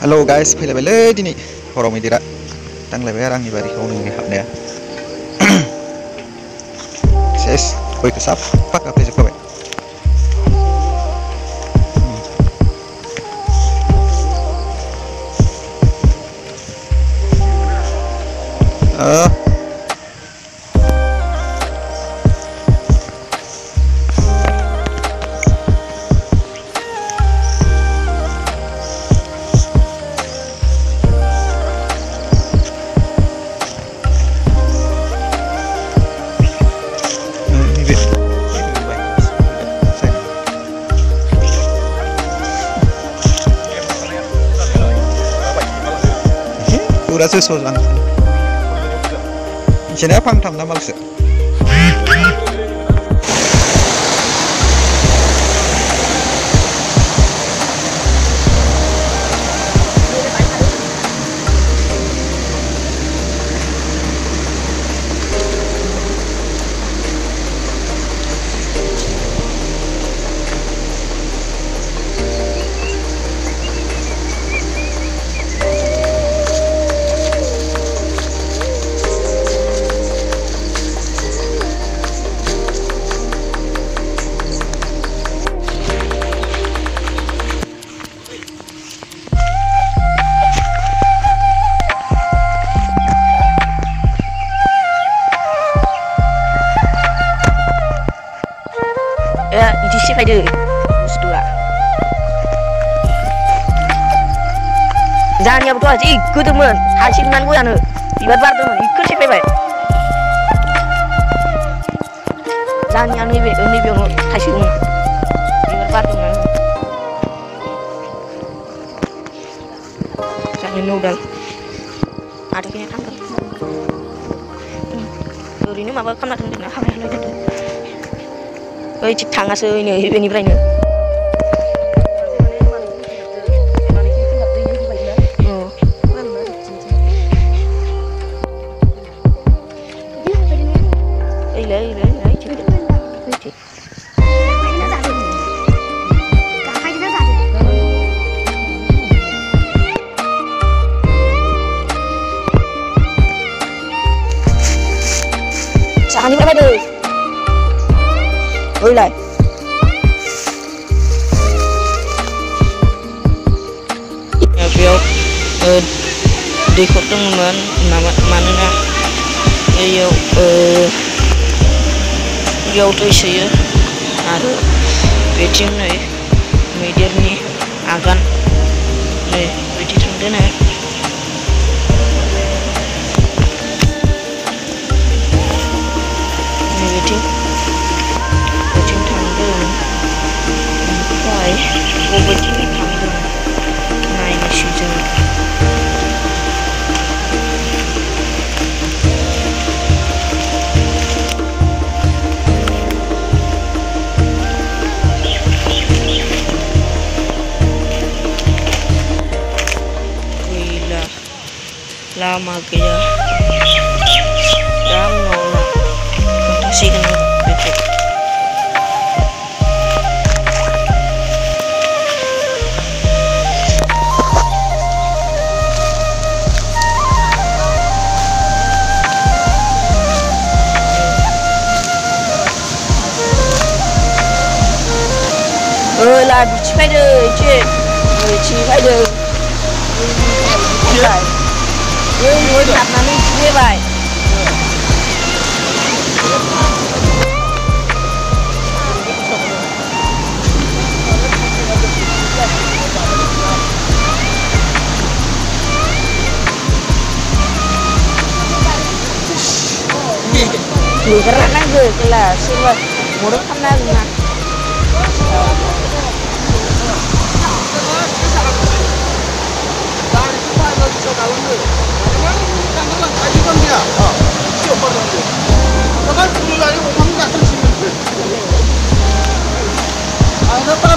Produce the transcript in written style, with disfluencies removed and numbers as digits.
Hello guys फैलायबायलै दिनै हराव मैदेरा दांलायबाय आरो आंनि बारिखौ नोंनि हाबनाया सेस गयखौ साफा गाफ्लेजोबखाबाय Kurasa solang. Sini apa yang tamna maksud? Ya, ini sih ada dua. Jangan ya betul aja ikut teman. Hasilnya gue anu ibarat teman ikut sih bebek. Jangan anu ini biar hasilnya ibarat teman. Jangan nudal. Ada kayaknya tanggal. Ini mah bakal nak tunggu nak hamil lagi. Oi cik tangas ini berani. Jangan apa tu? Oi lai. Ya biar dekor teman nama mana nak? Ya ya tu saya ada beijing ni media ni agan ni beijing tu ni. Lama kaya dah menolak fantasi kan betul. Lah bici pada cik, bici pada. Ôi chặt là mình chia vậy. Người cái rắn năng gửi là xin rồi, một đứa thăm năng nè. Allah